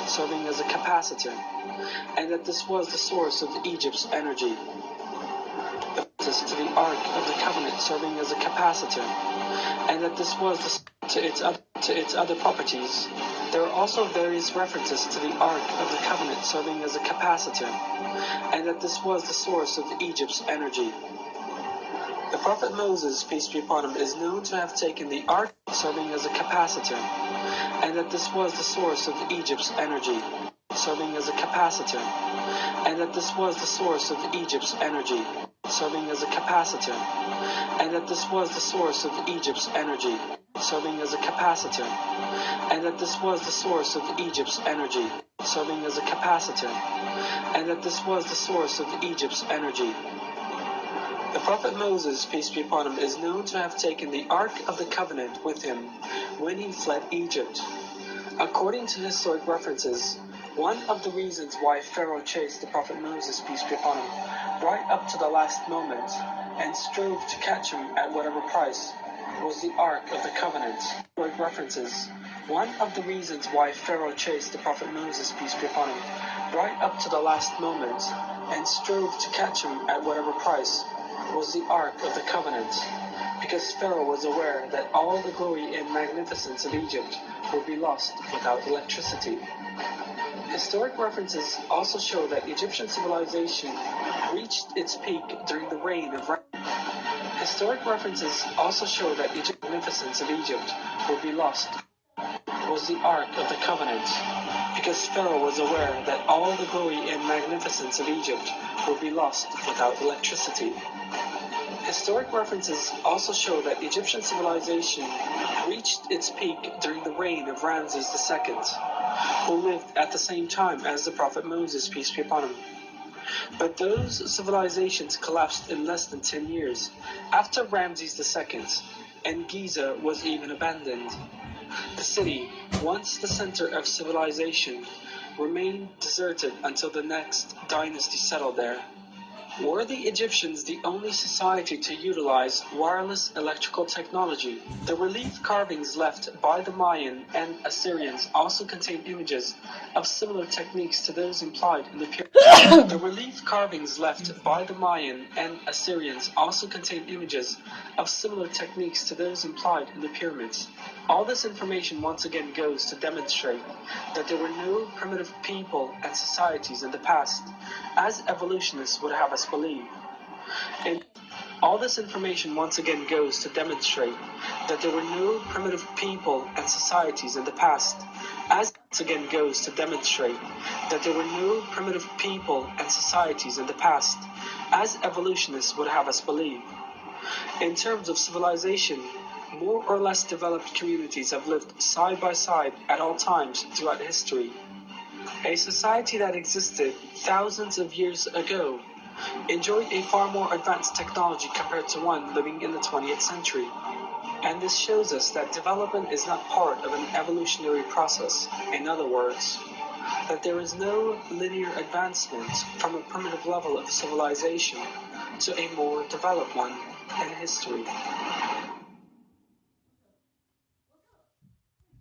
serving as a capacitor, and that this was the source of Egypt's energy. To the Ark of the Covenant serving as a capacitor, and that this was to its other properties. There are also various references to the Ark of the Covenant serving as a capacitor, and that this was the source of Egypt's energy. The prophet Moses, peace be upon him, is known to have taken the Ark serving as a capacitor, and that this was the source of Egypt's energy, serving as a capacitor, and that this was the source of Egypt's energy, serving as a capacitor, and that this was the source of Egypt's energy, serving as a capacitor, and that this was the source of Egypt's energy, serving as a capacitor, and that this was the source of Egypt's energy. The prophet Moses, peace be upon him, is known to have taken the Ark of the Covenant with him when he fled Egypt. According to historic references, one of the reasons why Pharaoh chased the prophet Moses, peace be upon him, right up to the last moment, and strove to catch him at whatever price, was the Ark of the Covenant. Historic references. One of the reasons why Pharaoh chased the prophet Moses, peace be upon him, right up to the last moment, and strove to catch him at whatever price, was the Ark of the Covenant, because Pharaoh was aware that all the glory and magnificence of Egypt would be lost without electricity. Historic references also show that Egyptian civilization reached its peak during the reign of Historic references also show that Egypt's magnificence of Egypt would be lost. Was the Ark of the Covenant, because Pharaoh was aware that all the glory and magnificence of Egypt would be lost without electricity. Historic references also show that Egyptian civilization reached its peak during the reign of Ramses II, who lived at the same time as the prophet Moses, peace be upon him. But those civilizations collapsed in less than 10 years after Ramses II, and Giza was even abandoned. The city, once the center of civilization, remained deserted until the next dynasty settled there. Were the Egyptians the only society to utilize wireless electrical technology? The relief carvings left by the Mayan and Assyrians also contain images of similar techniques to those implied in the pyramids. The relief carvings left by the Mayan and Assyrians also contain images of similar techniques to those implied in the pyramids. All this information once again goes to demonstrate that there were no primitive people and societies in the past, as evolutionists would have us believe. And all this information once again goes to demonstrate that there were no primitive people and societies in the past, as once again goes to demonstrate that there were no primitive people and societies in the past, as evolutionists would have us believe. In terms of civilization, more or less developed communities have lived side by side at all times throughout history. A society that existed thousands of years ago enjoyed a far more advanced technology compared to one living in the 20th century. And this shows us that development is not part of an evolutionary process. In other words, that there is no linear advancement from a primitive level of civilization to a more developed one in history.